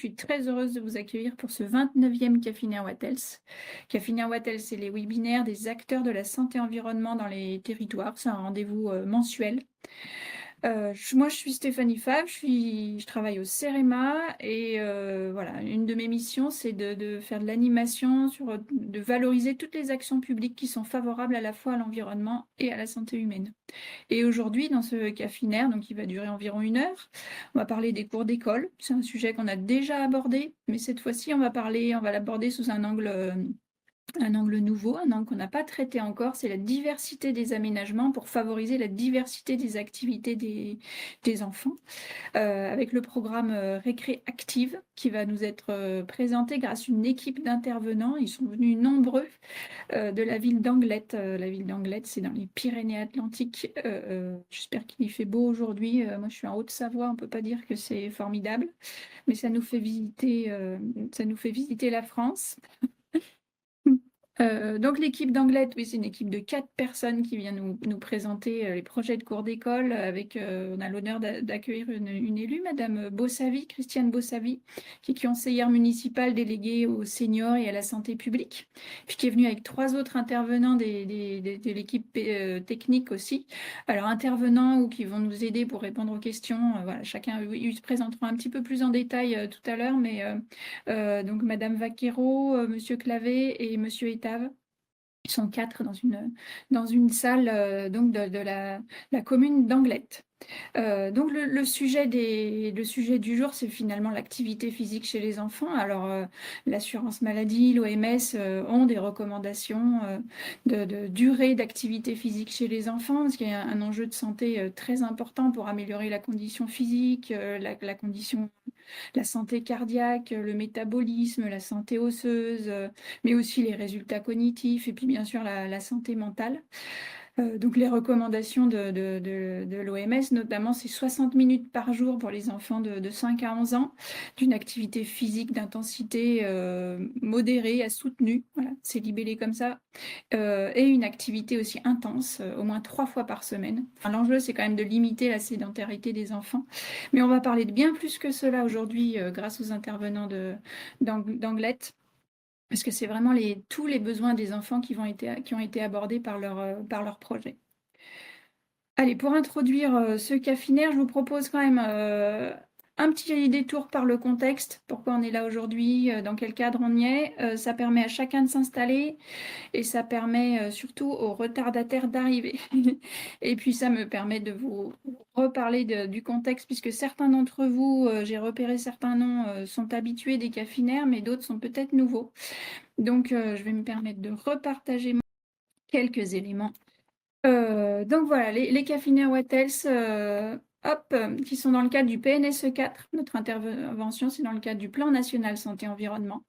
suis très heureuse de vous accueillir pour ce 29e Café Wattels. Café Wattels, c'est les webinaires des acteurs de la santé-environnement dans les territoires. C'est un rendez-vous mensuel. Moi, je suis Stéphanie Favre, je travaille au CEREMA et voilà, une de mes missions, c'est de faire de l'animation, de valoriser toutes les actions publiques qui sont favorables à la fois à l'environnement et à la santé humaine. Et aujourd'hui, dans ce cafinaire, donc qui va durer environ 1 heure, on va parler des cours d'école. C'est un sujet qu'on a déjà abordé, mais cette fois-ci, on va l'aborder sous un angle nouveau, un angle qu'on n'a pas traité encore, c'est la diversité des aménagements pour favoriser la diversité des activités des enfants, avec le programme Récré Active qui va nous être présenté grâce à une équipe d'intervenants. Ils sont venus nombreux de la ville d'Anglet. La ville d'Anglet, c'est dans les Pyrénées-Atlantiques. J'espère qu'il y fait beau aujourd'hui. Moi, je suis en Haute-Savoie, on ne peut pas dire que c'est formidable, mais ça nous fait visiter la France. Donc l'équipe d'Anglet, oui, c'est une équipe de 4 personnes qui vient nous présenter les projets de cours d'école. On a l'honneur d'accueillir une élue, Madame Bossavi, Christiane Bossavi, qui est conseillère municipale déléguée aux seniors et à la santé publique, puis qui est venue avec 3 autres intervenants de l'équipe technique aussi. Alors intervenants ou qui vont nous aider pour répondre aux questions. Voilà, chacun, ils se présenteront un petit peu plus en détail tout à l'heure, mais donc Madame Vaquero, Monsieur Clavé et Monsieur Etave. Ils sont 4 dans une salle donc de la commune d'Anglet. Donc le sujet du jour, c'est finalement l'activité physique chez les enfants. Alors l'assurance maladie, l'OMS ont des recommandations de durée d'activité physique chez les enfants, parce qu'il y a un enjeu de santé très important pour améliorer la condition physique, la santé cardiaque, le métabolisme, la santé osseuse, mais aussi les résultats cognitifs et puis bien sûr la santé mentale. Donc les recommandations de l'OMS, notamment, c'est 60 minutes par jour pour les enfants de 5 à 11 ans, d'une activité physique d'intensité modérée à soutenue, voilà, c'est libellé comme ça, et une activité aussi intense, au moins 3 fois par semaine. Enfin, l'enjeu, c'est quand même de limiter la sédentarité des enfants. Mais on va parler de bien plus que cela aujourd'hui grâce aux intervenants d'Anglet. Parce que c'est vraiment tous les besoins des enfants qui ont été abordés par leur projet. Allez, pour introduire ce cafinaire, je vous propose quand même un petit détour par le contexte, pourquoi on est là aujourd'hui, dans quel cadre on y est. Ça permet à chacun de s'installer et ça permet surtout aux retardataires d'arriver. Et puis ça me permet de vous reparler du contexte, puisque certains d'entre vous, j'ai repéré certains noms, sont habitués des cafinaires, mais d'autres sont peut-être nouveaux. Donc je vais me permettre de repartager quelques éléments. Donc voilà, les cafinaires Wattels, qui sont dans le cadre du PNSE 4. Notre intervention, c'est dans le cadre du Plan national santé-environnement,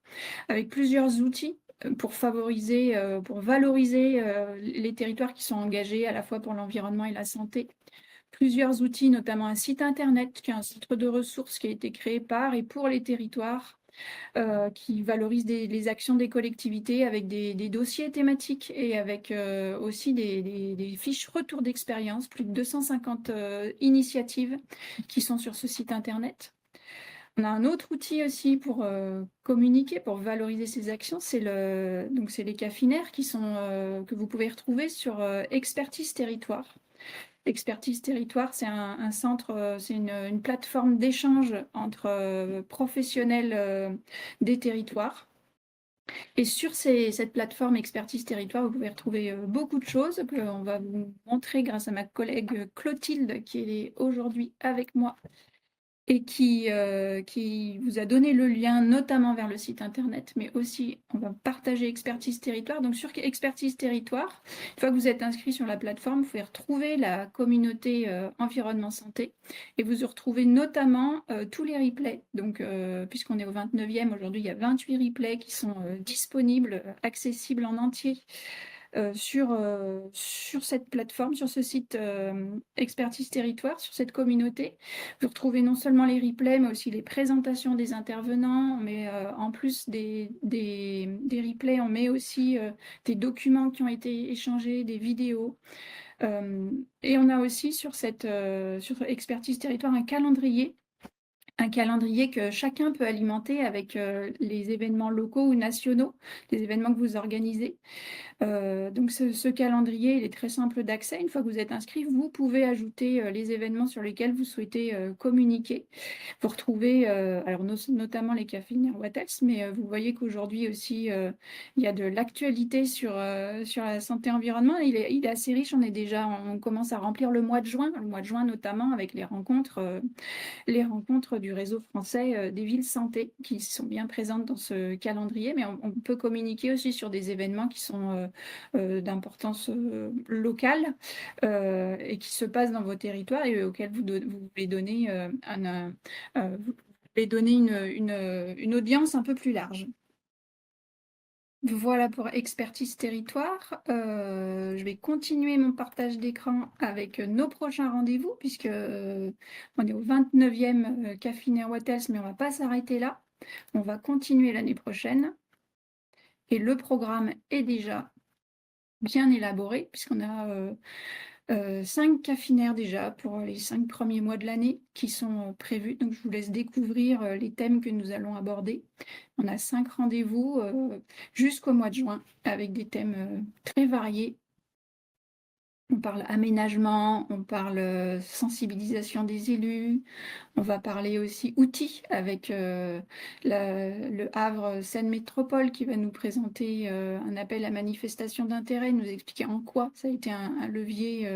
avec plusieurs outils pour valoriser les territoires qui sont engagés à la fois pour l'environnement et la santé. Plusieurs outils, notamment un site internet, qui est un centre de ressources qui a été créé par et pour les territoires, qui valorise les actions des collectivités avec des dossiers thématiques et avec aussi des fiches retour d'expérience, plus de 250 initiatives qui sont sur ce site internet. On a un autre outil aussi pour communiquer, pour valoriser ces actions, c'est les cafinaires que vous pouvez retrouver sur Expertise Territoire. Expertise Territoire, c'est un centre, c'est une plateforme d'échange entre professionnels des territoires. Et sur cette plateforme Expertise Territoire, vous pouvez retrouver beaucoup de choses qu'on va vous montrer grâce à ma collègue Clotilde qui est aujourd'hui avec moi et qui vous a donné le lien notamment vers le site internet, mais aussi on va partager Expertise Territoire. Donc sur Expertise Territoire, une fois que vous êtes inscrit sur la plateforme, vous pouvez retrouver la communauté environnement santé et vous retrouvez notamment tous les replays. Donc puisqu'on est au 29e, aujourd'hui il y a 28 replays qui sont disponibles, accessibles en entier sur cette plateforme, sur ce site Expertise Territoire, sur cette communauté. Vous retrouvez non seulement les replays, mais aussi les présentations des intervenants, mais en plus des replays, on met aussi des documents qui ont été échangés, des vidéos. Et on a aussi sur Expertise Territoire un calendrier un calendrier que chacun peut alimenter avec les événements locaux ou nationaux, les événements que vous organisez. Donc ce calendrier, il est très simple d'accès. Une fois que vous êtes inscrit, vous pouvez ajouter les événements sur lesquels vous souhaitez communiquer. Vous retrouvez alors notamment les cafés Wattels, mais vous voyez qu'aujourd'hui aussi, il y a de l'actualité sur la santé environnement. Il est assez riche. On commence à remplir le mois de juin notamment avec les rencontres du réseau français des villes santé qui sont bien présentes dans ce calendrier, mais on peut communiquer aussi sur des événements qui sont d'importance locale et qui se passent dans vos territoires et auxquels vous voulez donner, vous voulez donner une audience un peu plus large. Voilà pour Expertise Territoire. Je vais continuer mon partage d'écran avec nos prochains rendez-vous, puisque on est au 29e Café Wattels, mais on ne va pas s'arrêter là. On va continuer l'année prochaine. Et le programme est déjà bien élaboré, puisqu'on a 5 cafinaires déjà pour les 5 premiers mois de l'année qui sont prévus. Donc, je vous laisse découvrir les thèmes que nous allons aborder. On a 5 rendez-vous jusqu'au mois de juin avec des thèmes très variés. On parle aménagement, on parle sensibilisation des élus, on va parler aussi outils avec le Havre Seine Métropole qui va nous présenter un appel à manifestation d'intérêt, nous expliquer en quoi ça a été un levier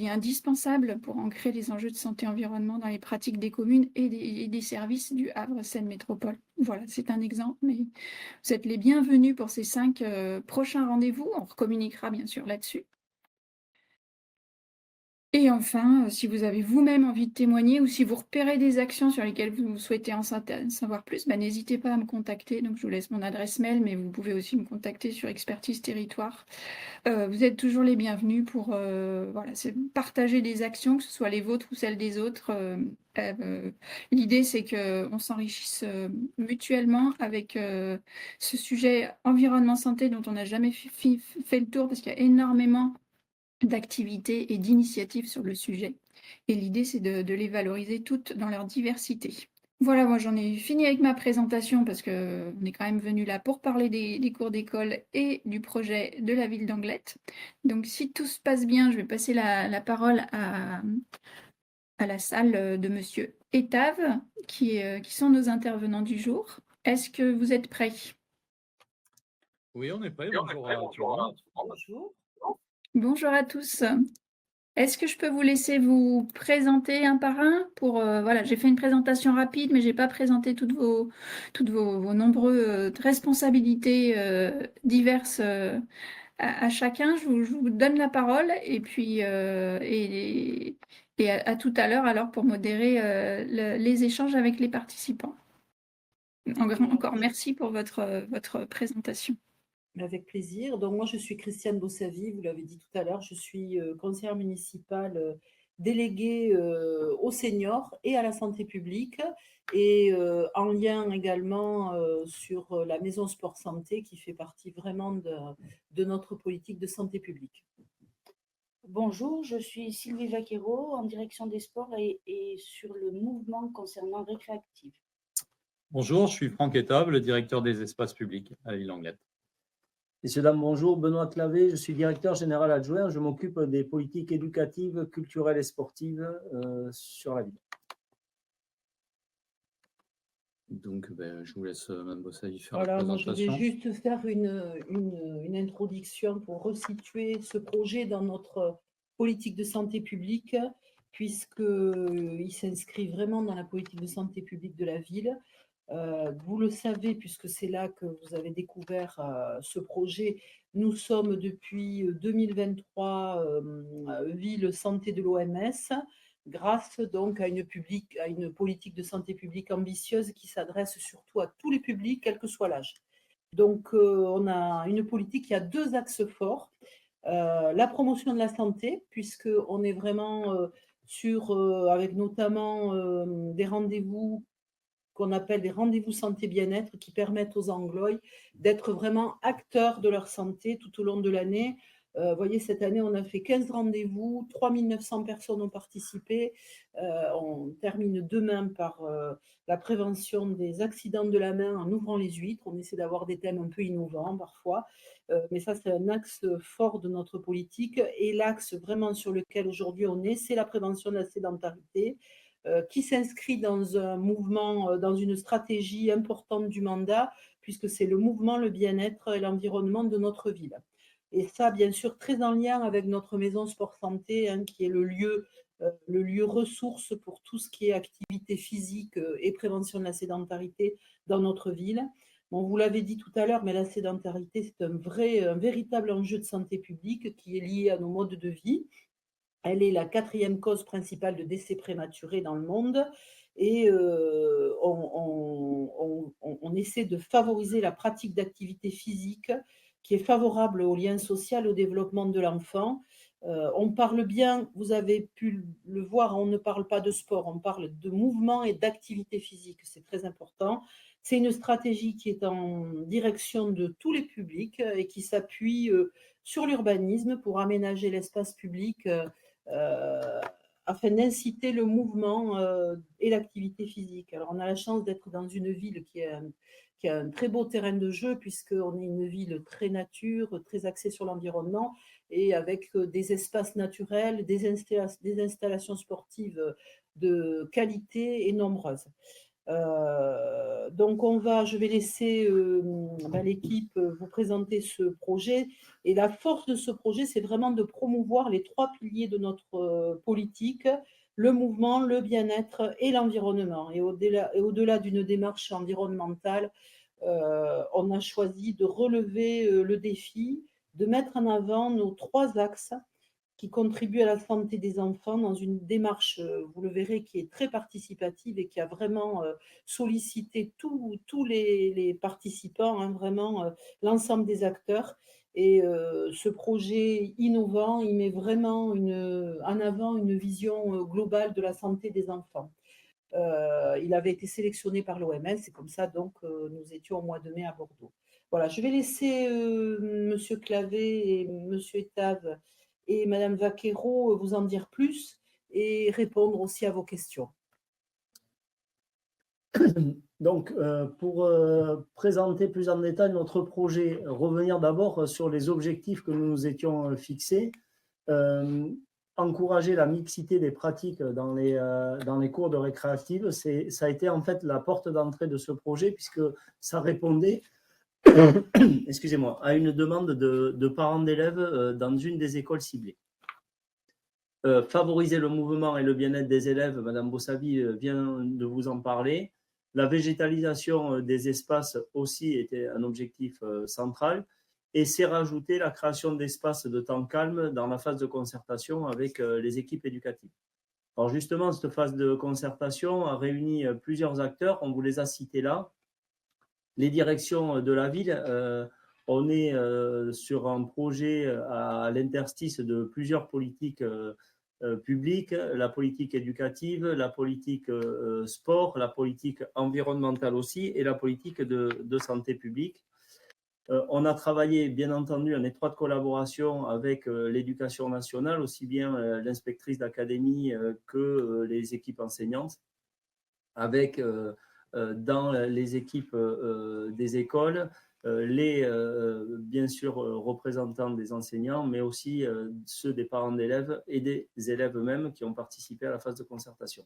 indispensable pour ancrer les enjeux de santé environnement dans les pratiques des communes et des services du Havre Seine Métropole. Voilà, c'est un exemple, mais vous êtes les bienvenus pour ces 5 prochains rendez-vous. On communiquera bien sûr là-dessus. Et enfin, si vous avez vous-même envie de témoigner ou si vous repérez des actions sur lesquelles vous souhaitez en savoir plus, n'hésitez pas à me contacter. Donc, je vous laisse mon adresse mail, mais vous pouvez aussi me contacter sur Expertise Territoire. Vous êtes toujours les bienvenus pour partager des actions, que ce soit les vôtres ou celles des autres. L'idée, c'est qu'on s'enrichisse mutuellement avec ce sujet environnement santé dont on n'a jamais fait le tour parce qu'il y a énormément d'activités et d'initiatives sur le sujet. Et l'idée, c'est de les valoriser toutes dans leur diversité. Voilà, moi j'en ai fini avec ma présentation parce qu'on est quand même venu là pour parler des cours d'école et du projet de la ville d'Anglet. Donc si tout se passe bien, je vais passer la parole à la salle de Monsieur Etave, qui sont nos intervenants du jour. Est-ce que vous êtes prêts? Oui, on est prêt. Bonjour à tout le monde. Bonjour. Bonjour à tous. Est-ce que je peux vous laisser vous présenter un par un pour voilà, j'ai fait une présentation rapide, mais j'ai pas présenté toutes vos nombreuses responsabilités diverses à chacun. Je vous donne la parole et puis à tout à l'heure alors pour modérer les échanges avec les participants. Encore merci pour votre présentation. Avec plaisir. Donc, moi, je suis Christiane Bossavy, vous l'avez dit tout à l'heure. Je suis conseillère municipale déléguée aux seniors et à la santé publique et en lien également sur la maison sport santé qui fait partie vraiment de notre politique de santé publique. Bonjour, je suis Sylvie Vaquero en direction des sports et sur le mouvement concernant Récréactive. Bonjour, je suis Franck Etave, le directeur des espaces publics à la ville d'Anglet. Messieurs, dames, bonjour. Benoît Clavé, je suis directeur général adjoint. Je m'occupe des politiques éducatives, culturelles et sportives sur la ville. Donc, je vous laisse, Mme Bossavy, faire la Voilà, moi, présentation. je vais juste faire une introduction pour resituer ce projet dans notre politique de santé publique, puisqu'il s'inscrit vraiment dans la politique de santé publique de la ville. Vous le savez, puisque c'est là que vous avez découvert ce projet, nous sommes depuis 2023 ville santé de l'OMS, grâce donc à une politique de santé publique ambitieuse qui s'adresse surtout à tous les publics, quel que soit l'âge. Donc, on a une politique qui a 2 axes forts. La promotion de la santé, puisqu'on est vraiment avec notamment des rendez-vous qu'on appelle des rendez-vous santé bien-être qui permettent aux Anglois d'être vraiment acteurs de leur santé tout au long de l'année, Vous voyez, cette année, on a fait 15 rendez-vous, 3900 personnes ont participé. On termine demain par la prévention des accidents de la main en ouvrant les huîtres. On essaie d'avoir des thèmes un peu innovants parfois, mais ça, c'est un axe fort de notre politique. Et l'axe vraiment sur lequel aujourd'hui on est, c'est la prévention de la sédentarité, qui s'inscrit dans un mouvement, dans une stratégie importante du mandat, puisque c'est le mouvement, le bien-être et l'environnement de notre ville. Et ça, bien sûr, très en lien avec notre maison Sport Santé, hein, qui est le lieu ressource pour tout ce qui est activité physique et prévention de la sédentarité dans notre ville. Bon, vous l'avez dit tout à l'heure, mais la sédentarité, c'est un véritable enjeu de santé publique qui est lié à nos modes de vie. Elle est la 4e cause principale de décès prématurés dans le monde. Et on essaie de favoriser la pratique d'activité physique qui est favorable au lien social, au développement de l'enfant. On parle bien, vous avez pu le voir, on ne parle pas de sport, on parle de mouvement et d'activité physique, c'est très important. C'est une stratégie qui est en direction de tous les publics et qui s'appuie sur l'urbanisme pour aménager l'espace public afin d'inciter le mouvement et l'activité physique. Alors, on a la chance d'être dans une ville qui a un très beau terrain de jeu, puisqu'on est une ville très nature, très axée sur l'environnement, et avec des espaces naturels, des installations sportives de qualité et nombreuses. Donc je vais laisser l'équipe vous présenter ce projet. Et la force de ce projet, c'est vraiment de promouvoir les 3 piliers de notre politique, le mouvement, le bien-être et l'environnement. Et au-delà d'une démarche environnementale, on a choisi de relever le défi, de mettre en avant nos 3 axes qui contribue à la santé des enfants dans une démarche, vous le verrez, qui est très participative et qui a vraiment sollicité tous les participants, hein, vraiment l'ensemble des acteurs. Et ce projet innovant, il met vraiment en avant une vision globale de la santé des enfants. Il avait été sélectionné par l'OMS, c'est comme ça donc nous étions au mois de mai à Bordeaux. Voilà, je vais laisser Monsieur Clavé et Monsieur Etave et Madame Vaquero vous en dire plus et répondre aussi à vos questions. Donc, pour présenter plus en détail notre projet, revenir d'abord sur les objectifs que nous nous étions fixés. Encourager la mixité des pratiques dans les cours de récréative, ça a été en fait la porte d'entrée de ce projet, puisque ça répondait excusez-moi, à une demande de parents d'élèves dans une des écoles ciblées. Favoriser le mouvement et le bien-être des élèves, Madame Bossavi vient de vous en parler. La végétalisation des espaces aussi était un objectif central. Et c'est rajouter la création d'espaces de temps calme dans la phase de concertation avec les équipes éducatives. Alors justement, cette phase de concertation a réuni plusieurs acteurs, on vous les a cités là. Les directions de la ville, on est sur un projet à l'interstice de plusieurs politiques publiques, la politique éducative, la politique sport, la politique environnementale aussi et la politique de santé publique. On a travaillé, bien entendu, en étroite collaboration avec l'éducation nationale, aussi bien l'inspectrice d'académie que les équipes enseignantes, avec dans les équipes des écoles, bien sûr représentants des enseignants, mais aussi ceux des parents d'élèves et des élèves eux-mêmes qui ont participé à la phase de concertation.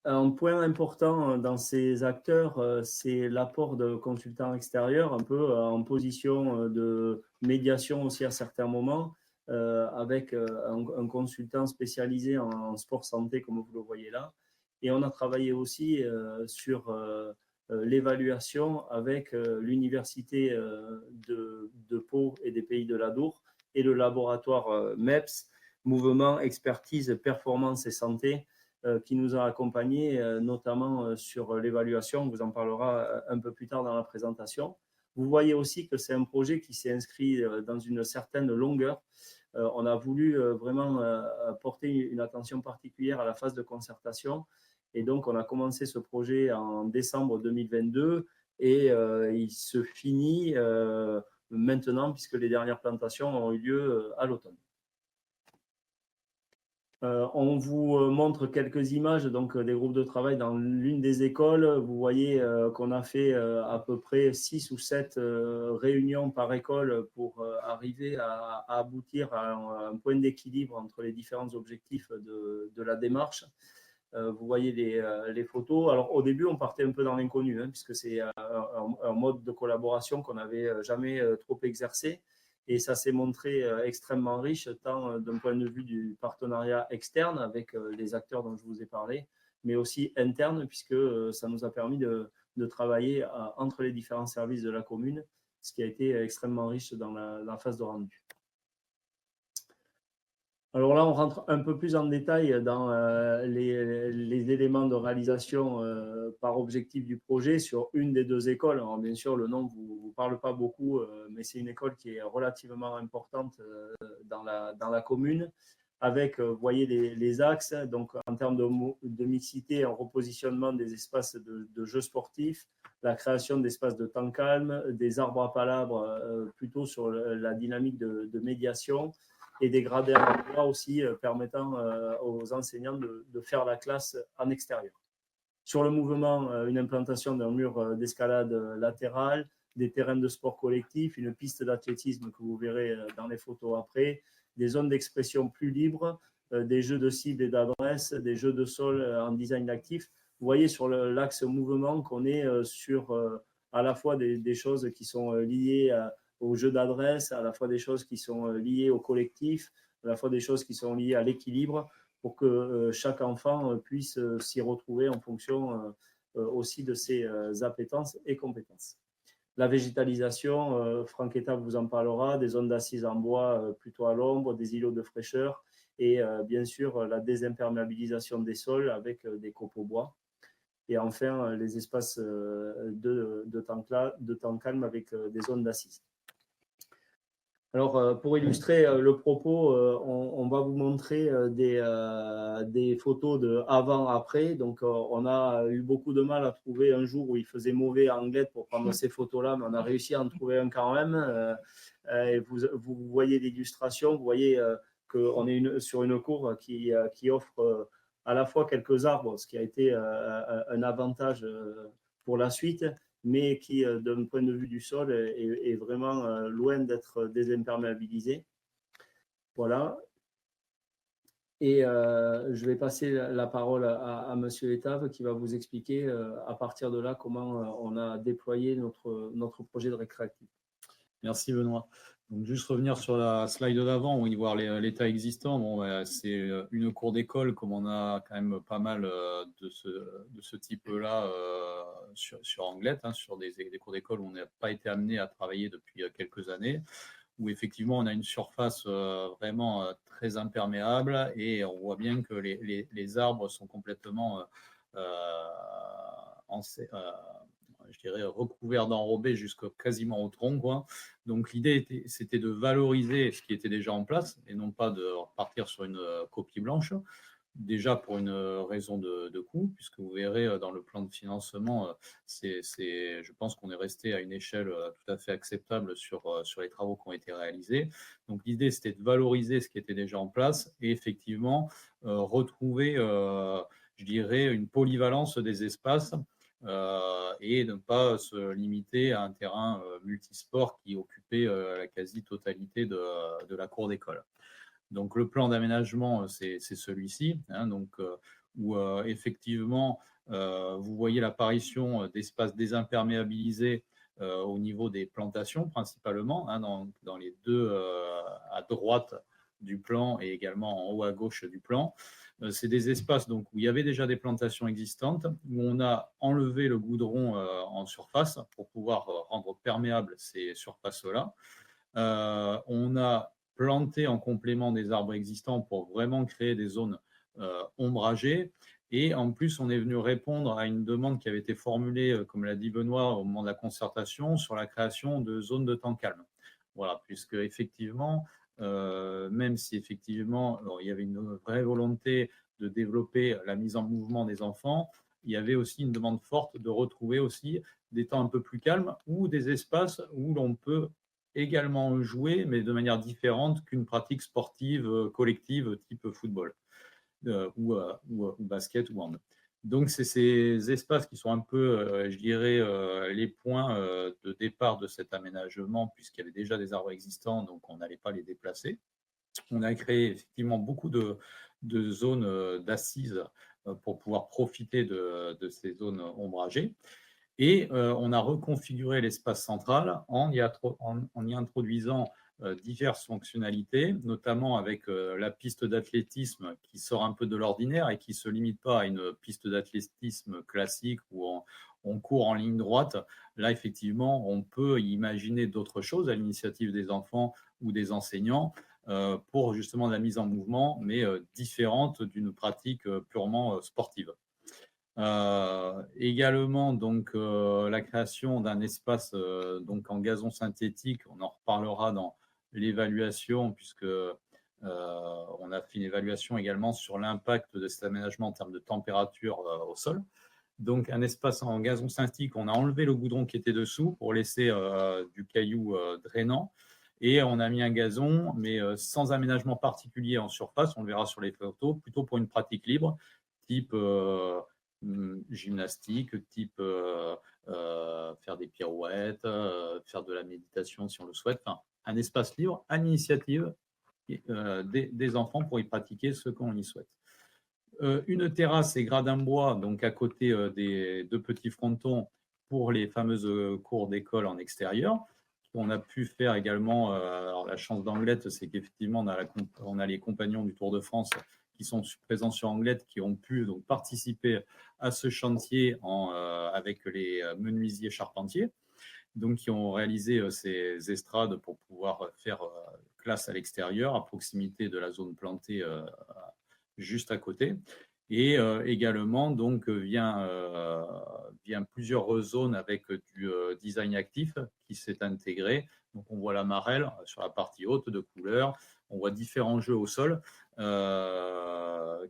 Un point important dans ces acteurs, c'est l'apport de consultants extérieurs, un peu en position de médiation aussi à certains moments, avec un consultant spécialisé en sport santé, comme vous le voyez là. Et on a travaillé aussi sur l'évaluation avec l'université de Pau et des Pays de l'Adour et le laboratoire MEPS, Mouvement, Expertise, Performance et Santé, qui nous a accompagnés notamment sur l'évaluation. On vous en parlera un peu plus tard dans la présentation. Vous voyez aussi que c'est un projet qui s'est inscrit dans une certaine longueur. On a voulu vraiment porter une attention particulière à la phase de concertation. Et donc, on a commencé ce projet en décembre 2022 et il se finit maintenant, puisque les dernières plantations ont eu lieu à l'automne. On vous montre quelques images donc, des groupes de travail dans l'une des écoles. Vous voyez qu'on a fait à peu près 6 ou 7 réunions par école pour arriver à aboutir à un point d'équilibre entre les différents objectifs de la démarche. Vous voyez les photos. Alors au début, on partait un peu dans l'inconnu, puisque c'est un mode de collaboration qu'on n'avait jamais trop exercé. Et ça s'est montré extrêmement riche, tant d'un point de vue du partenariat externe avec les acteurs dont je vous ai parlé, mais aussi interne, puisque ça nous a permis de travailler entre les différents services de la commune, ce qui a été extrêmement riche dans la phase de rendu. Alors là, on rentre un peu plus en détail dans les éléments de réalisation par objectif du projet sur une des 2 écoles. Alors, bien sûr, le nom ne vous parle pas beaucoup, mais c'est une école qui est relativement importante dans la commune, avec, vous voyez, les axes, donc en termes de mixité, en repositionnement des espaces de jeux sportifs, la création d'espaces de temps calme, des arbres à palabres plutôt sur la dynamique de médiation, et des gradins en bois aussi permettant aux enseignants de faire la classe en extérieur. Sur le mouvement, une implantation d'un mur d'escalade latéral, des terrains de sport collectif, une piste d'athlétisme que vous verrez dans les photos après, des zones d'expression plus libres, des jeux de cible et d'adresse, des jeux de sol en design actif. Vous voyez sur l'axe mouvement qu'on est sur à la fois des choses qui sont liées aux jeux d'adresse, à la fois des choses qui sont liées au collectif, à la fois des choses qui sont liées à l'équilibre, pour que chaque enfant puisse s'y retrouver en fonction aussi de ses appétences et compétences. La végétalisation, Franck Etable vous en parlera, des zones d'assises en bois plutôt à l'ombre, des îlots de fraîcheur et bien sûr la désimperméabilisation des sols avec des copeaux bois. Et enfin, les espaces de temps calme avec des zones d'assises. Alors, pour illustrer le propos, on va vous montrer des photos de avant-après. Donc, on a eu beaucoup de mal à trouver un jour où il faisait mauvais à Anglette pour prendre ces photos-là, mais on a réussi à en trouver un quand même. Et vous voyez l'illustration, vous voyez qu'on est sur une cour qui offre à la fois quelques arbres, ce qui a été un avantage pour la suite, mais qui, d'un point de vue du sol, est vraiment loin d'être désimperméabilisé. Voilà. Et je vais passer la parole à Monsieur Etable qui va vous expliquer à partir de là comment on a déployé notre projet de récréatif. Merci Benoît. Donc juste revenir sur la slide d'avant, où y voir l'état existant. Bon, c'est une cour d'école, comme on a quand même pas mal de ce type-là sur Anglette, sur des cours d'école où on n'a pas été amené à travailler depuis quelques années, où effectivement on a une surface vraiment très imperméable et on voit bien que les arbres sont complètement je dirais, recouvert d'enrobés jusqu'à quasiment au tronc, quoi. Donc l'idée c'était de valoriser ce qui était déjà en place et non pas de repartir sur une copie blanche. Déjà pour une raison de coût, puisque vous verrez dans le plan de financement, je pense qu'on est resté à une échelle tout à fait acceptable sur les travaux qui ont été réalisés. Donc l'idée, c'était de valoriser ce qui était déjà en place et effectivement retrouver, je dirais, une polyvalence des espaces et ne pas se limiter à un terrain multisport qui occupait la quasi-totalité de la cour d'école. Donc le plan d'aménagement, c'est celui-ci, donc, où effectivement, vous voyez l'apparition d'espaces désimperméabilisés au niveau des plantations principalement, dans les deux à droite du plan et également en haut à gauche du plan. C'est des espaces donc, où il y avait déjà des plantations existantes, où on a enlevé le goudron en surface pour pouvoir rendre perméables ces surfaces-là. On a planté en complément des arbres existants pour vraiment créer des zones ombragées. Et en plus, on est venu répondre à une demande qui avait été formulée, comme l'a dit Benoît, au moment de la concertation, sur la création de zones de temps calme. Voilà, puisque effectivement, même si effectivement alors, il y avait une vraie volonté de développer la mise en mouvement des enfants, il y avait aussi une demande forte de retrouver aussi des temps un peu plus calmes ou des espaces où l'on peut également jouer, mais de manière différente qu'une pratique sportive collective type football ou basket ou hand. Donc, c'est ces espaces qui sont un peu, je dirais, les points de départ de cet aménagement, puisqu'il y avait déjà des arbres existants, donc on n'allait pas les déplacer. On a créé effectivement beaucoup de zones d'assises pour pouvoir profiter de ces zones ombragées. Et on a reconfiguré l'espace central en y introduisant diverses fonctionnalités, notamment avec la piste d'athlétisme qui sort un peu de l'ordinaire et qui ne se limite pas à une piste d'athlétisme classique où on court en ligne droite. Là, effectivement, on peut imaginer d'autres choses à l'initiative des enfants ou des enseignants pour justement la mise en mouvement, mais différente d'une pratique purement sportive. Également, donc, la création d'un espace donc en gazon synthétique, on en reparlera dans l'évaluation, puisque on a fait une évaluation également sur l'impact de cet aménagement en termes de température au sol. Donc, un espace en gazon synthétique, on a enlevé le goudron qui était dessous pour laisser du caillou drainant. Et on a mis un gazon, mais sans aménagement particulier en surface, on le verra sur les photos, plutôt pour une pratique libre, type gymnastique, type faire des pirouettes, faire de la méditation si on le souhaite. Enfin, un espace libre à l'initiative des enfants pour y pratiquer ce qu'on y souhaite. Une terrasse et gradin bois, donc à côté des deux petits frontons pour les fameuses cours d'école en extérieur. On a pu faire également, alors la chance d'Anglette, c'est qu'effectivement, on a les compagnons du Tour de France qui sont présents sur Anglette, qui ont pu donc participer à ce chantier avec les menuisiers charpentiers, donc qui ont réalisé ces estrades pour pouvoir faire classe à l'extérieur, à proximité de la zone plantée juste à côté. Et également, donc, vient plusieurs zones avec du design actif qui s'est intégré. Donc, on voit la marelle sur la partie haute de couleur. On voit différents jeux au sol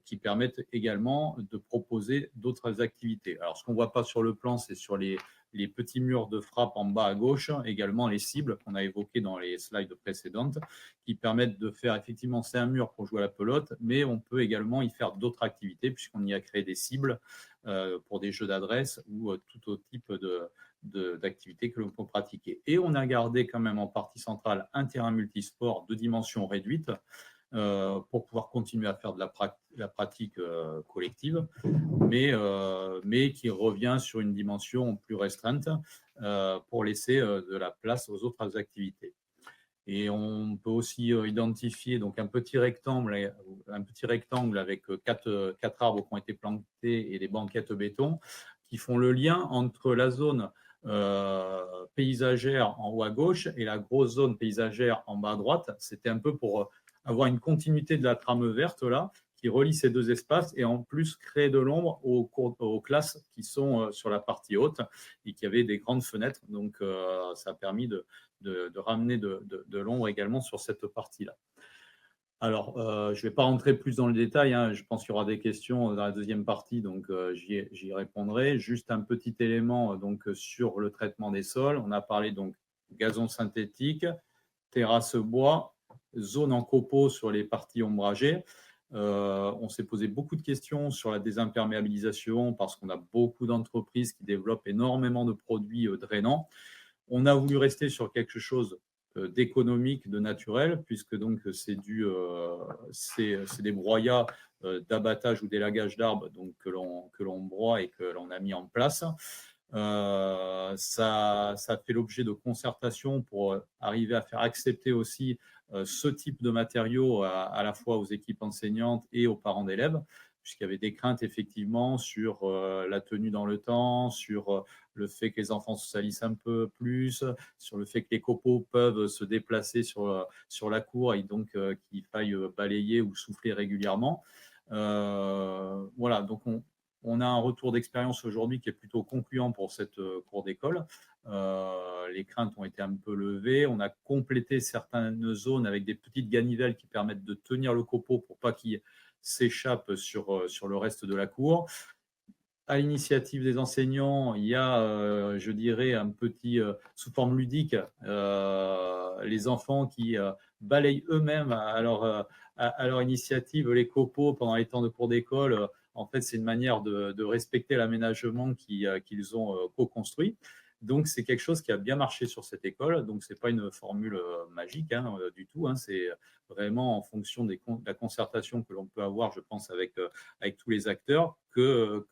qui permettent également de proposer d'autres activités. Alors, ce qu'on ne voit pas sur le plan, c'est sur les petits murs de frappe en bas à gauche, également les cibles qu'on a évoquées dans les slides précédentes, qui permettent de faire effectivement, c'est un mur pour jouer à la pelote, mais on peut également y faire d'autres activités puisqu'on y a créé des cibles pour des jeux d'adresse ou tout autre type d'activités que l'on peut pratiquer. Et on a gardé quand même en partie centrale un terrain multisport de dimension réduite pour pouvoir continuer à faire de la pratique collective, mais qui revient sur une dimension plus restreinte pour laisser de la place aux autres activités. Et on peut aussi identifier donc un petit rectangle avec quatre arbres qui ont été plantés et des banquettes béton qui font le lien entre la zone paysagère en haut à gauche et la grosse zone paysagère en bas à droite. C'était un peu pour avoir une continuité de la trame verte là, qui relie ces deux espaces et en plus créer de l'ombre aux classes qui sont sur la partie haute et qui avaient des grandes fenêtres. Donc, ça a permis de ramener de l'ombre également sur cette partie-là. Alors, je ne vais pas rentrer plus dans le détail, hein. Je pense qu'il y aura des questions dans la deuxième partie, donc j'y répondrai. Juste un petit élément donc, sur le traitement des sols. On a parlé donc gazon synthétique, terrasse bois, zone en copeaux sur les parties ombragées. On s'est posé beaucoup de questions sur la désimperméabilisation parce qu'on a beaucoup d'entreprises qui développent énormément de produits drainants. On a voulu rester sur quelque chose d'économique, de naturel, puisque donc c'est des broyats d'abattage ou d'élagage d'arbres donc que l'on broie et que l'on a mis en place. Ça fait l'objet de concertations pour arriver à faire accepter aussi ce type de matériaux à la fois aux équipes enseignantes et aux parents d'élèves, puisqu'il y avait des craintes effectivement sur la tenue dans le temps, sur le fait que les enfants se salissent un peu plus, sur le fait que les copeaux peuvent se déplacer sur la cour et donc qu'il faille balayer ou souffler régulièrement. Voilà, donc on a un retour d'expérience aujourd'hui qui est plutôt concluant pour cette cour d'école. Les craintes ont été un peu levées. On a complété certaines zones avec des petites ganivelles qui permettent de tenir le copeau pour pas qu'il s'échappe sur le reste de la cour. à l'initiative des enseignants, il y a, je dirais, un petit, sous forme ludique, les enfants qui balayent eux-mêmes à leur initiative les copeaux pendant les temps de cours d'école. En fait, c'est une manière de respecter l'aménagement qu'ils ont co-construit. Donc, c'est quelque chose qui a bien marché sur cette école. Donc, ce n'est pas une formule magique du tout. C'est vraiment en fonction de la concertation que l'on peut avoir, je pense, avec tous les acteurs, que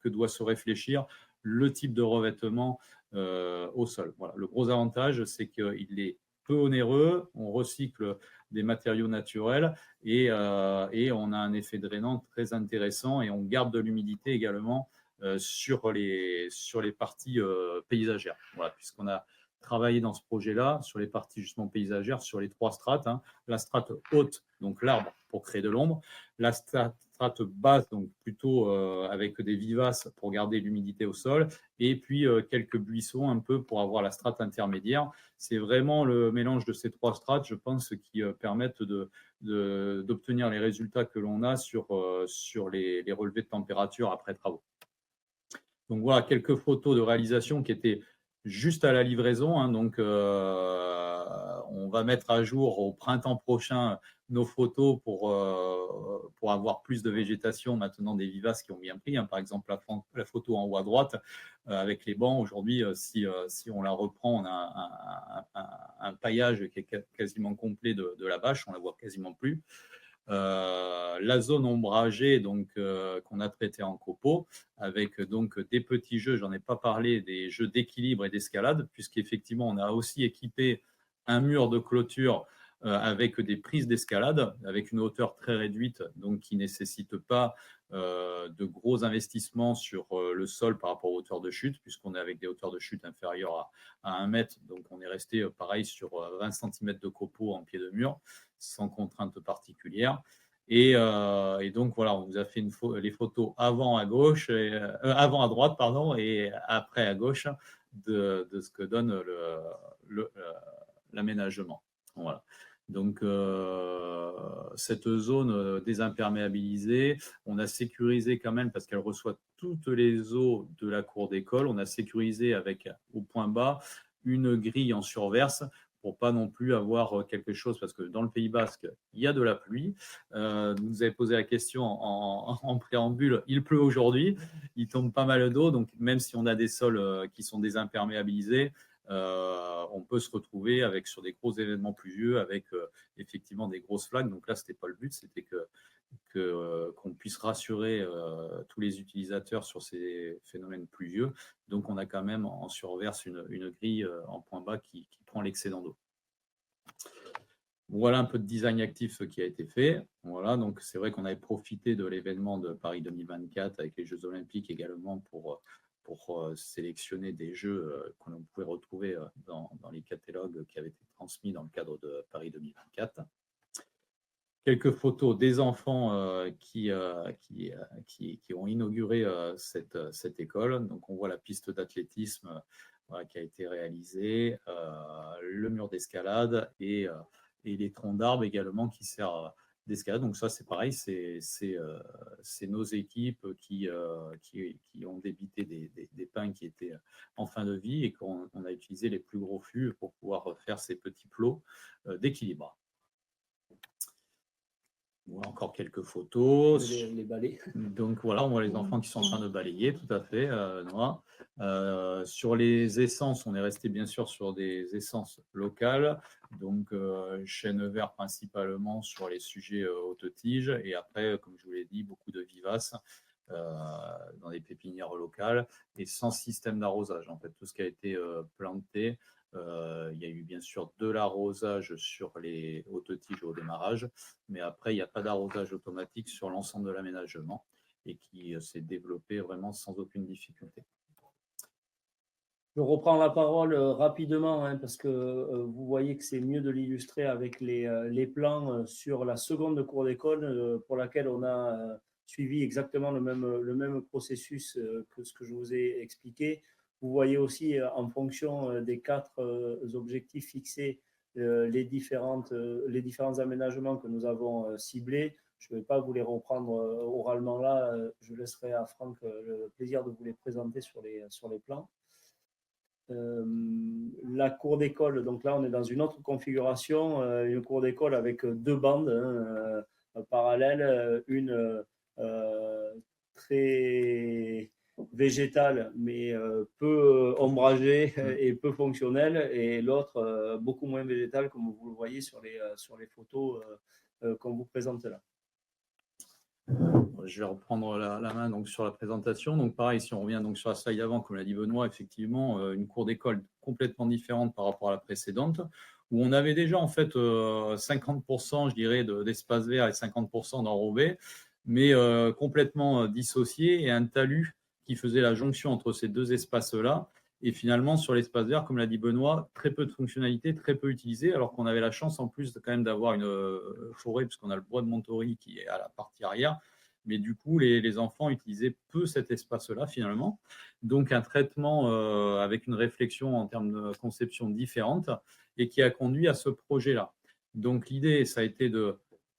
doit se réfléchir le type de revêtement au sol. Voilà. Le gros avantage, c'est qu'il est peu onéreux, on recycle des matériaux naturels et on a un effet drainant très intéressant et on garde de l'humidité également sur les parties paysagères. Voilà, puisqu'on a travaillé dans ce projet-là sur les parties justement paysagères, sur les 3 strates. La strate haute, donc l'arbre pour créer de l'ombre. La strate basse, donc plutôt avec des vivaces pour garder l'humidité au sol. Et puis quelques buissons un peu pour avoir la strate intermédiaire. C'est vraiment le mélange de ces 3 strates, je pense, qui permettent d'obtenir les résultats que l'on a sur les relevés de température après travaux. Donc voilà, quelques photos de réalisation qui étaient juste à la livraison. Donc, on va mettre à jour au printemps prochain nos photos pour avoir plus de végétation, maintenant des vivaces qui ont bien pris. Par exemple, la photo en haut à droite avec les bancs. Aujourd'hui, si on la reprend, on a un paillage qui est quasiment complet de la bâche. On la voit quasiment plus. La zone ombragée qu'on a traitée en copeaux avec donc des petits jeux, j'en ai pas parlé, des jeux d'équilibre et d'escalade, puisqu'effectivement on a aussi équipé un mur de clôture avec des prises d'escalade avec une hauteur très réduite, donc qui ne nécessite pas de gros investissements sur le sol par rapport aux hauteurs de chute, puisqu'on est avec des hauteurs de chute inférieures à 1 mètre, donc on est resté pareil sur 20 cm de copeaux en pied de mur, sans contrainte particulière. Et donc voilà, on vous a fait les photos avant à gauche, avant à droite, pardon, et après à gauche de ce que donne l'aménagement. Voilà. Donc cette zone désimperméabilisée, on a sécurisé quand même parce qu'elle reçoit toutes les eaux de la cour d'école. On a sécurisé avec au point bas une grille en surverse pour pas non plus avoir quelque chose, parce que dans le Pays Basque, il y a de la pluie. Vous avez posé la question en préambule, il pleut aujourd'hui, il tombe pas mal d'eau, donc même si on a des sols qui sont désimperméabilisés, on peut se retrouver sur des gros événements pluvieux, avec effectivement des grosses flaques. Donc là, ce n'était pas le but, c'était qu'on puisse rassurer tous les utilisateurs sur ces phénomènes pluvieux. Donc on a quand même en surverse une grille en point bas qui prend l'excédent d'eau. Voilà un peu de design actif qui a été fait. Voilà, donc c'est vrai qu'on avait profité de l'événement de Paris 2024 avec les Jeux Olympiques également pour sélectionner des jeux que l'on pouvait retrouver dans les catalogues qui avaient été transmis dans le cadre de Paris 2024. Quelques photos des enfants qui ont inauguré cette école. Donc, on voit la piste d'athlétisme qui a été réalisée, le mur d'escalade et les troncs d'arbres également qui servent d'escalade. Donc ça, c'est pareil, c'est nos équipes qui ont débité des pins qui étaient en fin de vie et qu'on a utilisé les plus gros fûts pour pouvoir faire ces petits plots d'équilibre. Voilà, encore quelques photos. Les balais. Donc voilà, on voit les enfants qui sont en train de balayer, tout à fait. Sur les essences, on est resté bien sûr sur des essences locales, donc chêne vert principalement sur les sujets haute tige, et après, comme je vous l'ai dit, beaucoup de vivaces dans des pépinières locales et sans système d'arrosage. En fait, tout ce qui a été planté, il y a eu bien sûr de l'arrosage sur les hautes tiges au démarrage, mais après, il n'y a pas d'arrosage automatique sur l'ensemble de l'aménagement et qui s'est développé vraiment sans aucune difficulté. Je reprends la parole rapidement parce que vous voyez que c'est mieux de l'illustrer avec les plans sur la seconde cour d'école pour laquelle on a suivi exactement le même processus que ce que je vous ai expliqué. Vous voyez aussi en fonction des 4 objectifs fixés les différents aménagements que nous avons ciblés. Je ne vais pas vous les reprendre oralement là. Je laisserai à Franck le plaisir de vous les présenter sur les plans. La cour d'école, donc là on est dans une autre configuration, une cour d'école avec deux bandes parallèles, une très végétale mais peu ombragée et peu fonctionnelle, et l'autre beaucoup moins végétale, comme vous le voyez sur les photos qu'on vous présente là. Je vais reprendre la main donc, sur la présentation. Donc pareil, si on revient donc, sur la slide avant, comme l'a dit Benoît, effectivement, une cour d'école complètement différente par rapport à la précédente, où on avait déjà en fait 50%, je dirais, d'espace vert et 50% d'enrobé, mais complètement dissociés, et un talus qui faisait la jonction entre ces deux espaces-là. Et finalement, sur l'espace vert, comme l'a dit Benoît, très peu de fonctionnalités, très peu utilisées, alors qu'on avait la chance en plus quand même d'avoir une forêt, puisqu'on a le bois de Montory qui est à la partie arrière. Mais du coup, les enfants utilisaient peu cet espace-là finalement. Donc un traitement avec une réflexion en termes de conception différente, et qui a conduit à ce projet-là. Donc l'idée, ça a été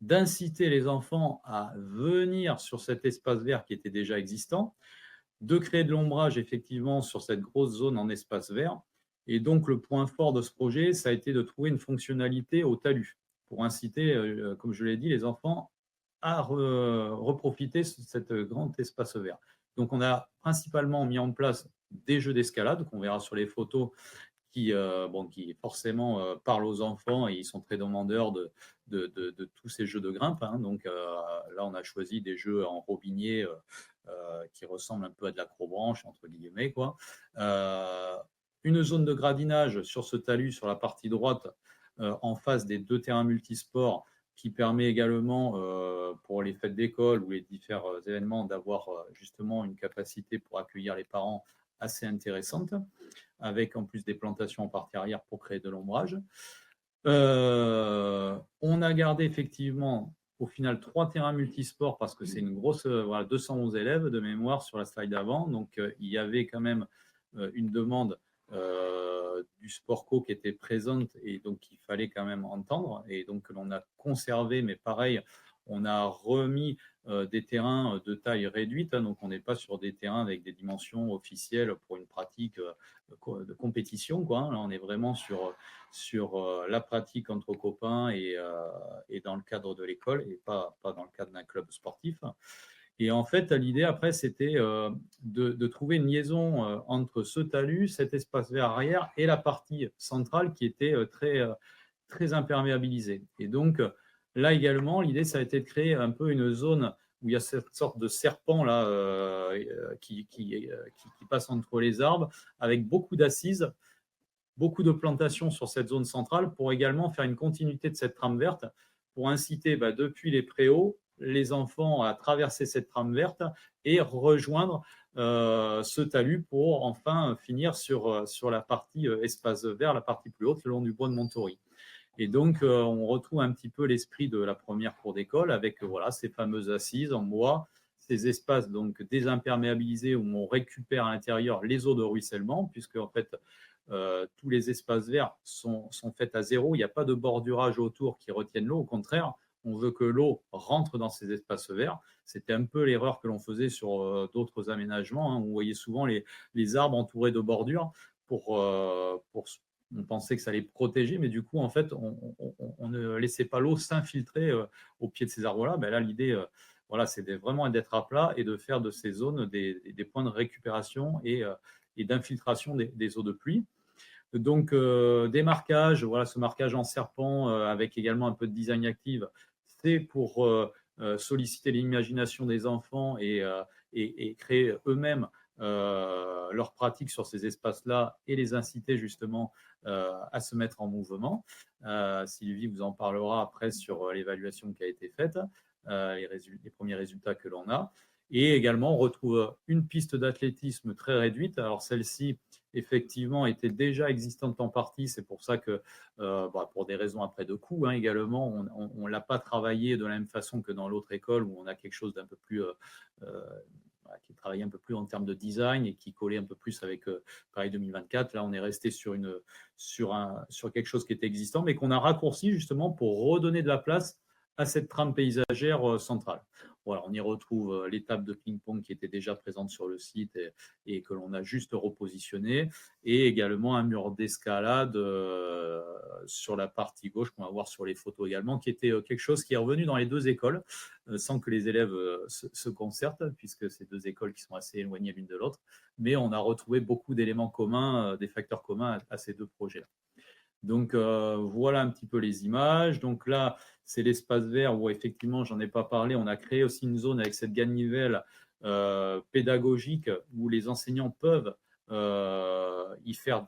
d'inciter les enfants à venir sur cet espace vert qui était déjà existant, de créer de l'ombrage effectivement sur cette grosse zone en espace vert. Et donc le point fort de ce projet, ça a été de trouver une fonctionnalité au talus pour inciter, comme je l'ai dit, les enfants à reprofiter cet grand espace vert. Donc on a principalement mis en place des jeux d'escalade qu'on verra sur les photos, qui forcément parlent aux enfants, et ils sont très demandeurs de tous ces jeux de grimpe. Donc là, on a choisi des jeux en robinier qui ressemblent un peu à de l'acrobranche, entre guillemets, quoi. Une zone de gradinage sur ce talus, sur la partie droite, en face des deux terrains multisports, qui permet également pour les fêtes d'école ou les différents événements d'avoir justement une capacité pour accueillir les parents assez intéressante, avec en plus des plantations en partie arrière pour créer de l'ombrage. On a gardé effectivement au final 3 terrains multisports, parce que c'est une grosse, 211 élèves de mémoire sur la slide avant, donc il y avait quand même une demande du sport co qui était présente, et donc il fallait quand même entendre, et donc l'on a conservé, mais pareil, on a remis des terrains de taille réduite, donc on n'est pas sur des terrains avec des dimensions officielles pour une pratique de compétition, quoi. Là, on est vraiment sur la pratique entre copains et dans le cadre de l'école, et pas dans le cadre d'un club sportif. Et en fait, l'idée après, c'était de trouver une liaison entre ce talus, cet espace vert arrière, et la partie centrale qui était très imperméabilisée. Et donc, là également, l'idée, ça a été de créer un peu une zone où il y a cette sorte de serpent là qui passe entre les arbres, avec beaucoup d'assises, beaucoup de plantations sur cette zone centrale, pour également faire une continuité de cette trame verte, pour inciter depuis les préaux les enfants à traverser cette trame verte et rejoindre ce talus pour enfin finir sur la partie espace vert, la partie plus haute, le long du bois de Montory. Et donc, on retrouve un petit peu l'esprit de la première cour d'école, avec ces fameuses assises en bois, ces espaces donc désimperméabilisés où on récupère à l'intérieur les eaux de ruissellement, puisque en fait, tous les espaces verts sont faits à zéro. Il n'y a pas de bordurage autour qui retienne l'eau. Au contraire, on veut que l'eau rentre dans ces espaces verts. C'était un peu l'erreur que l'on faisait sur d'autres aménagements. On voyait souvent les arbres entourés de bordures on pensait que ça allait protéger, mais du coup, en fait, on ne laissait pas l'eau s'infiltrer au pied de ces arbres-là. Là, l'idée, c'est vraiment d'être à plat et de faire de ces zones des points de récupération et d'infiltration des eaux de pluie. Donc, des marquages, ce marquage en serpent avec également un peu de design active, c'est pour solliciter l'imagination des enfants et créer eux-mêmes leur pratique sur ces espaces-là, et les inciter justement à se mettre en mouvement. Sylvie vous en parlera après sur l'évaluation qui a été faite, les premiers résultats que l'on a. Et également, on retrouve une piste d'athlétisme très réduite. Alors celle-ci, effectivement, était déjà existante en partie. C'est pour ça que, pour des raisons après de coût également, on ne l'a pas travaillé de la même façon que dans l'autre école, où on a quelque chose d'un peu plus qui travaillait un peu plus en termes de design et qui collait un peu plus avec Paris 2024. Là, on est resté sur quelque chose qui était existant, mais qu'on a raccourci justement pour redonner de la place à cette trame paysagère centrale. Voilà, on y retrouve les tables de ping-pong qui étaient déjà présentes sur le site et que l'on a juste repositionné, et également un mur d'escalade sur la partie gauche qu'on va voir sur les photos également, qui était quelque chose qui est revenu dans les deux écoles sans que les élèves se concertent, puisque c'est deux écoles qui sont assez éloignées l'une de l'autre, mais on a retrouvé beaucoup d'éléments communs, des facteurs communs à ces deux projets-là. Donc voilà un petit peu les images. Donc là, c'est l'espace vert où effectivement, j'en ai pas parlé. On a créé aussi une zone avec cette ganivelle pédagogique où les enseignants peuvent y faire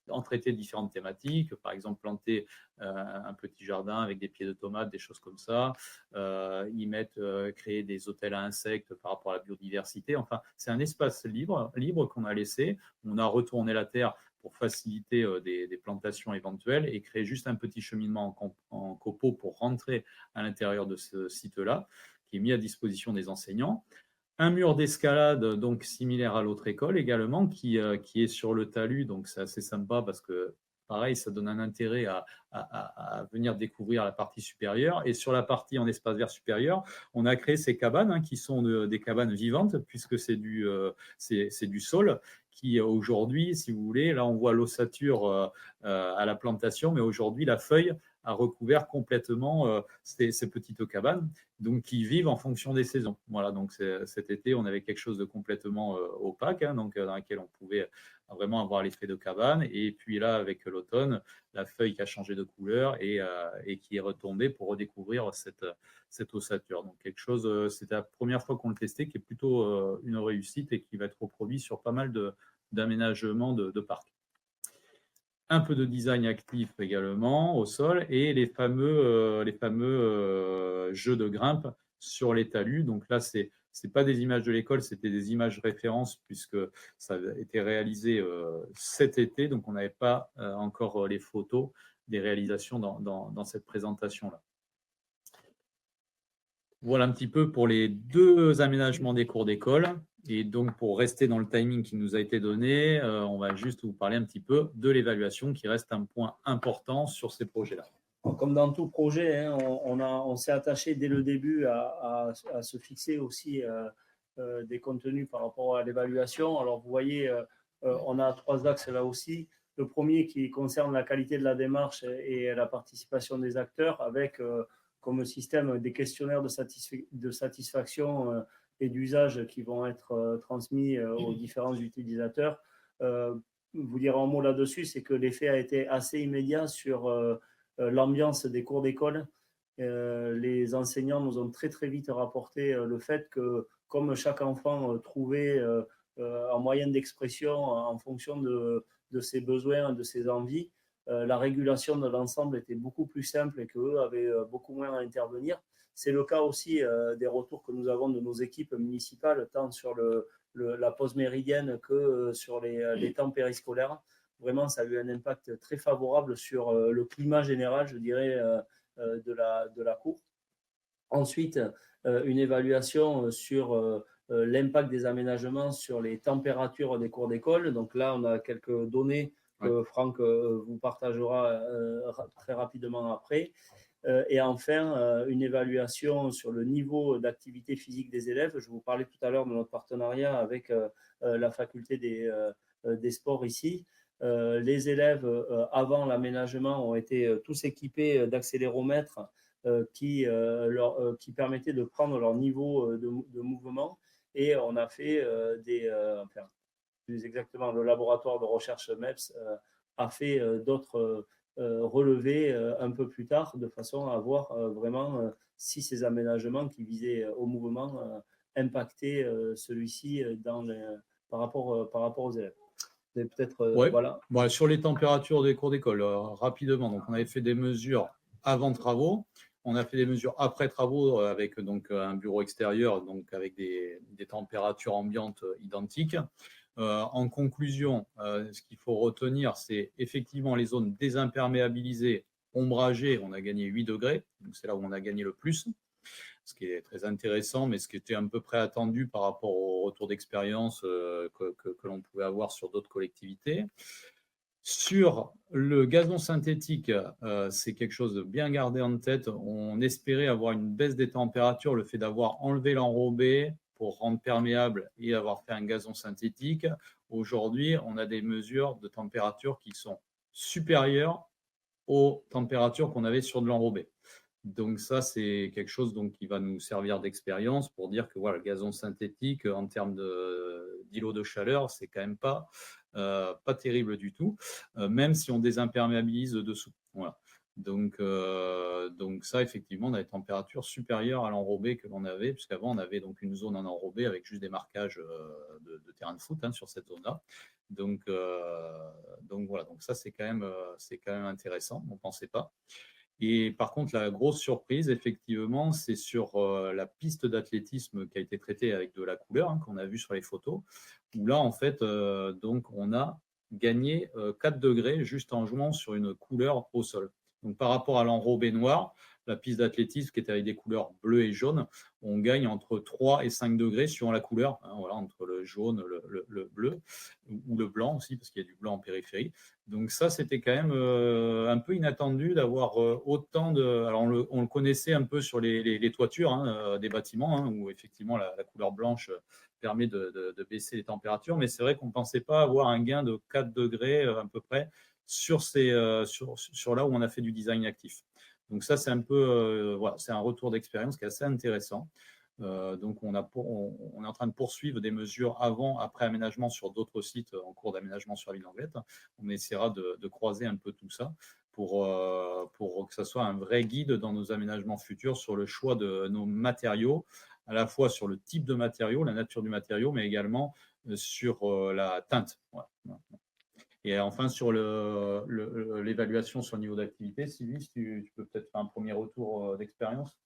en traiter différentes thématiques, par exemple planter un petit jardin avec des pieds de tomates, des choses comme ça, créer des hôtels à insectes par rapport à la biodiversité. Enfin, c'est un espace libre qu'on a laissé. On a retourné la terre pour faciliter des plantations éventuelles et créer juste un petit cheminement en copeaux pour rentrer à l'intérieur de ce site-là, qui est mis à disposition des enseignants. Un mur d'escalade, donc similaire à l'autre école également, qui est sur le talus, donc c'est assez sympa parce que pareil, ça donne un intérêt à venir découvrir la partie supérieure. Et sur la partie en espace vert supérieur, on a créé ces cabanes qui sont des cabanes vivantes, puisque c'est du sol qui aujourd'hui, si vous voulez, là on voit l'ossature à la plantation, mais aujourd'hui la feuille a recouvert complètement ces petites cabanes, donc qui vivent en fonction des saisons. Voilà, donc cet été, on avait quelque chose de complètement opaque, donc dans laquelle on pouvait vraiment avoir l'effet de cabane. Et puis là, avec l'automne, la feuille qui a changé de couleur et qui est retombée pour redécouvrir cette ossature. Donc quelque chose, c'était la première fois qu'on le testait, qui est plutôt une réussite et qui va être reproduit sur pas mal d'aménagements de parcs. Un peu de design actif également au sol et les fameux jeux de grimpe sur les talus. Donc là, c'est pas des images de l'école, c'était des images références puisque ça a été réalisé cet été, donc on n'avait pas encore les photos des réalisations dans cette présentation-là. Voilà un petit peu pour les deux aménagements des cours d'école. Et donc, pour rester dans le timing qui nous a été donné, on va juste vous parler un petit peu de l'évaluation qui reste un point important sur ces projets-là. Comme dans tout projet, on s'est attaché dès le début à se fixer aussi des contenus par rapport à l'évaluation. Alors, vous voyez, on a 3 axes là aussi. Le premier qui concerne la qualité de la démarche et la participation des acteurs avec comme système des questionnaires de satisfaction et d'usage qui vont être transmis aux différents utilisateurs. Vous dire un mot là-dessus, c'est que l'effet a été assez immédiat sur l'ambiance des cours d'école. Les enseignants nous ont très très vite rapporté le fait que comme chaque enfant trouvait un moyen d'expression en fonction de ses besoins, de ses envies, la régulation de l'ensemble était beaucoup plus simple et qu'eux avaient beaucoup moins à intervenir. C'est le cas aussi des retours que nous avons de nos équipes municipales, tant sur la pause méridienne que sur les temps périscolaires. Vraiment, ça a eu un impact très favorable sur le climat général, je dirais, de la cour. Ensuite, une évaluation sur l'impact des aménagements sur les températures des cours d'école. Donc là, on a quelques données que Franck vous partagera très rapidement après. Et enfin, une évaluation sur le niveau d'activité physique des élèves. Je vous parlais tout à l'heure de notre partenariat avec la faculté des sports ici. Les élèves, avant l'aménagement, ont été tous équipés d'accéléromètres qui permettaient de prendre leur niveau de mouvement. Et on a fait plus exactement, le laboratoire de recherche MEPS a fait d'autres relevés un peu plus tard, de façon à voir vraiment si ces aménagements qui visaient au mouvement impactaient celui-ci par rapport aux élèves. Ouais. Voilà. Bon, sur les températures des cours d'école, rapidement, donc on avait fait des mesures avant travaux, on a fait des mesures après travaux avec donc un bureau extérieur, donc avec des températures ambiantes identiques. En conclusion, ce qu'il faut retenir, c'est effectivement les zones désimperméabilisées, ombragées, on a gagné 8 degrés, donc c'est là où on a gagné le plus, ce qui est très intéressant, mais ce qui était à peu près attendu par rapport au retour d'expérience que l'on pouvait avoir sur d'autres collectivités. Sur le gazon synthétique, c'est quelque chose de bien gardé en tête. On espérait avoir une baisse des températures, le fait d'avoir enlevé l'enrobé pour rendre perméable et avoir fait un gazon synthétique. Aujourd'hui, on a des mesures de température qui sont supérieures aux températures qu'on avait sur de l'enrobé. Donc ça, c'est quelque chose donc, qui va nous servir d'expérience pour dire que voilà, le gazon synthétique, en termes d'îlot de chaleur, c'est quand même pas terrible du tout, même si on désimperméabilise dessous. Voilà. Donc ça, effectivement, on a des températures supérieures à l'enrobé que l'on avait, puisqu'avant, on avait donc une zone en enrobé avec juste des marquages de terrain de foot sur cette zone-là. Donc voilà, donc ça, c'est quand même intéressant, on ne pensait pas. Et par contre, la grosse surprise, effectivement, c'est sur la piste d'athlétisme qui a été traitée avec de la couleur, qu'on a vu sur les photos, où là, en fait, donc, on a gagné 4 degrés juste en jouant sur une couleur au sol. Donc, par rapport à l'enrobé noir, la piste d'athlétisme qui était avec des couleurs bleues et jaunes, on gagne entre 3 et 5 degrés suivant la couleur, voilà, entre le jaune, le bleu ou le blanc aussi, parce qu'il y a du blanc en périphérie. Donc ça, c'était quand même un peu inattendu d'avoir autant de... Alors on le connaissait un peu sur les toitures des bâtiments, où effectivement la couleur blanche permet de baisser les températures, mais c'est vrai qu'on ne pensait pas avoir un gain de 4 degrés à peu près sur là où on a fait du design actif. Donc ça, c'est un peu, voilà, c'est un retour d'expérience qui est assez intéressant. Donc on est en train de poursuivre des mesures avant, après aménagement sur d'autres sites en cours d'aménagement sur la ville d'Anglette. On essaiera de croiser un peu tout ça pour que ça soit un vrai guide dans nos aménagements futurs sur le choix de nos matériaux, à la fois sur le type de matériau, la nature du matériau, mais également sur la teinte. Voilà. Et enfin, sur l'évaluation sur le niveau d'activité, Sylvie, si tu peux peut-être faire un premier retour d'expérience.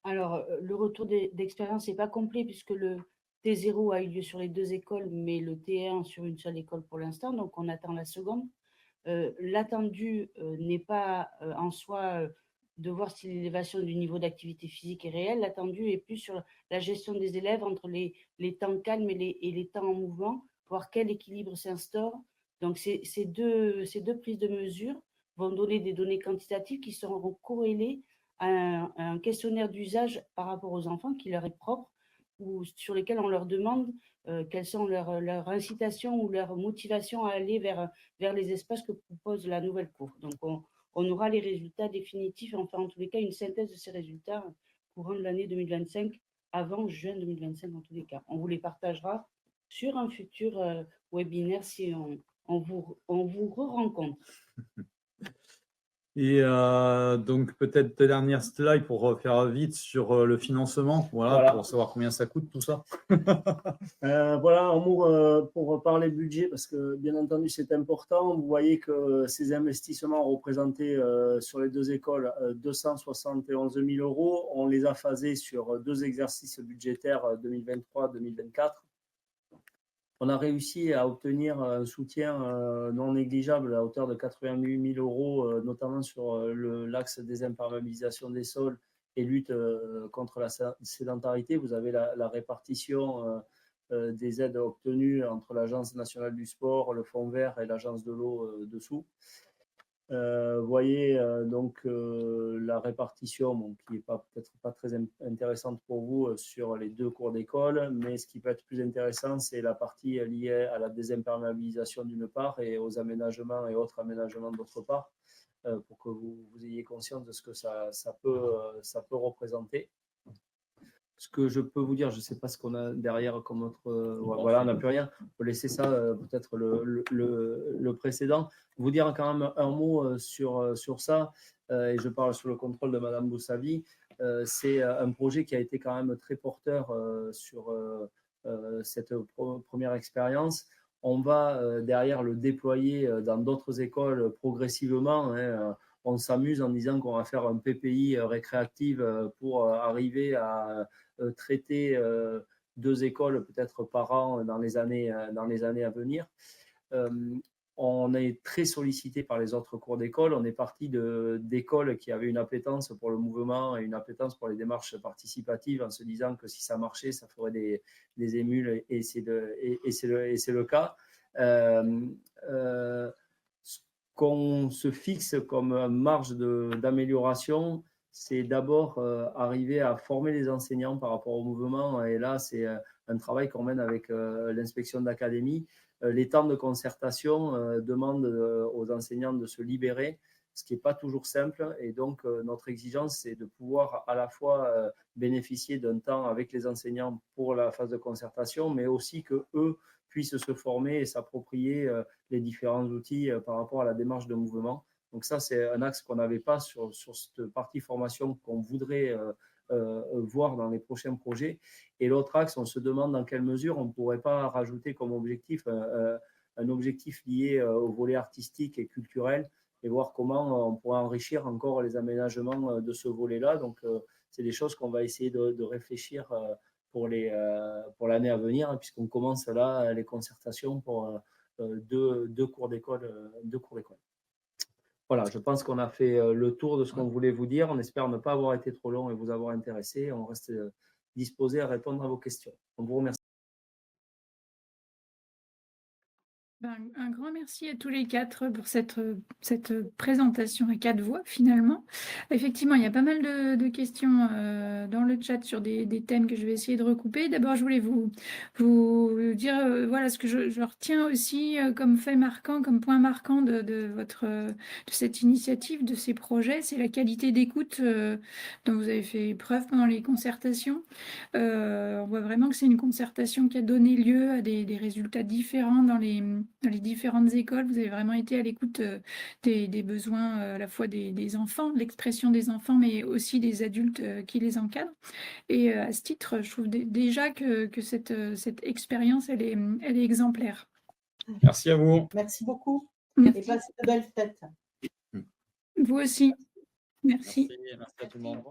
Alors, le retour d'expérience n'est pas complet puisque le T0 a eu lieu sur les 2 écoles, mais le T1 sur une seule école pour l'instant, donc on attend la seconde. L'attendu n'est pas en soi de voir si l'élévation du niveau d'activité physique est réelle. L'attendu est plus sur la gestion des élèves entre les temps calmes et les temps en mouvement, voir quel équilibre s'instaure. Donc, ces deux prises de mesure vont donner des données quantitatives qui seront corrélées à un questionnaire d'usage par rapport aux enfants qui leur est propre ou sur lesquels on leur demande quelles sont leurs incitations ou leurs motivations à aller vers les espaces que propose la nouvelle cour. Donc, on aura les résultats définitifs, enfin, en tous les cas, une synthèse de ces résultats courant de l'année 2025, avant juin 2025 en tous les cas. On vous les partagera sur un futur webinaire si on vous re-rencontre. Et donc peut-être ta dernière slide pour faire vite sur le financement, voilà, pour savoir combien ça coûte tout ça. Voilà, un mot pour parler budget, parce que bien entendu c'est important. Vous voyez que ces investissements représentaient sur les 2 écoles 271 000 €. On les a phasés sur 2 exercices budgétaires 2023-2024. On a réussi à obtenir un soutien non négligeable à hauteur de 88 000 €, notamment sur l'axe désimperméabilisation des sols et lutte contre la sédentarité. Vous avez la répartition des aides obtenues entre l'Agence nationale du sport, le Fonds vert et l'Agence de l'eau dessous. Vous voyez donc la répartition qui n'est peut-être pas très intéressante pour vous sur les 2 cours d'école, mais ce qui peut être plus intéressant, c'est la partie liée à la désimperméabilisation d'une part et aux aménagements et autres aménagements d'autre part, pour que vous ayez conscience de ce que ça peut représenter. Ce que je peux vous dire, je ne sais pas ce qu'on a derrière comme autre. Voilà, on n'a plus rien. On peut laisser ça, peut-être le précédent. Vous dire quand même un mot sur ça, et je parle sous le contrôle de Madame Boussavi. C'est un projet qui a été quand même très porteur sur cette première expérience. On va derrière le déployer dans d'autres écoles progressivement. On s'amuse en disant qu'on va faire un PPI récréatif pour arriver à traiter 2 écoles peut-être par an dans les années à venir. On est très sollicité par les autres cours d'école. On est parti d'écoles qui avaient une appétence pour le mouvement et une appétence pour les démarches participatives en se disant que si ça marchait, ça ferait des émules et c'est le cas. Ce qu'on se fixe comme marge d'amélioration, c'est d'abord arriver à former les enseignants par rapport au mouvement. Et là, c'est un travail qu'on mène avec l'inspection d'académie. Les temps de concertation demandent aux enseignants de se libérer, ce qui n'est pas toujours simple. Et donc, notre exigence, c'est de pouvoir à la fois bénéficier d'un temps avec les enseignants pour la phase de concertation, mais aussi qu'eux puissent se former et s'approprier les différents outils par rapport à la démarche de mouvement. Donc ça, c'est un axe qu'on n'avait pas sur cette partie formation qu'on voudrait voir dans les prochains projets. Et l'autre axe, on se demande dans quelle mesure on ne pourrait pas rajouter comme objectif un objectif lié au volet artistique et culturel et voir comment on pourrait enrichir encore les aménagements de ce volet-là. Donc, c'est des choses qu'on va essayer de réfléchir pour l'année à venir, hein, puisqu'on commence là les concertations pour deux cours d'école. Voilà, je pense qu'on a fait le tour de ce qu'on voulait vous dire. On espère ne pas avoir été trop long et vous avoir intéressé. On reste disposé à répondre à vos questions. On vous remercie. Un grand merci à tous les quatre pour cette présentation à 4 voix finalement. Effectivement, il y a pas mal de questions dans le chat sur des thèmes que je vais essayer de recouper. D'abord, je voulais vous dire voilà ce que je retiens aussi comme fait marquant, comme point marquant de cette initiative, de ces projets, c'est la qualité d'écoute dont vous avez fait preuve pendant les concertations. On voit vraiment que c'est une concertation qui a donné lieu à des résultats différents dans les différentes écoles. Vous avez vraiment été à l'écoute des besoins à la fois des enfants, de l'expression des enfants, mais aussi des adultes qui les encadrent. Et à ce titre, je trouve déjà que cette expérience, elle est exemplaire. Merci à vous. Merci beaucoup. Merci. Et passez de belles fêtes. Vous aussi. Merci. Merci à tout le monde.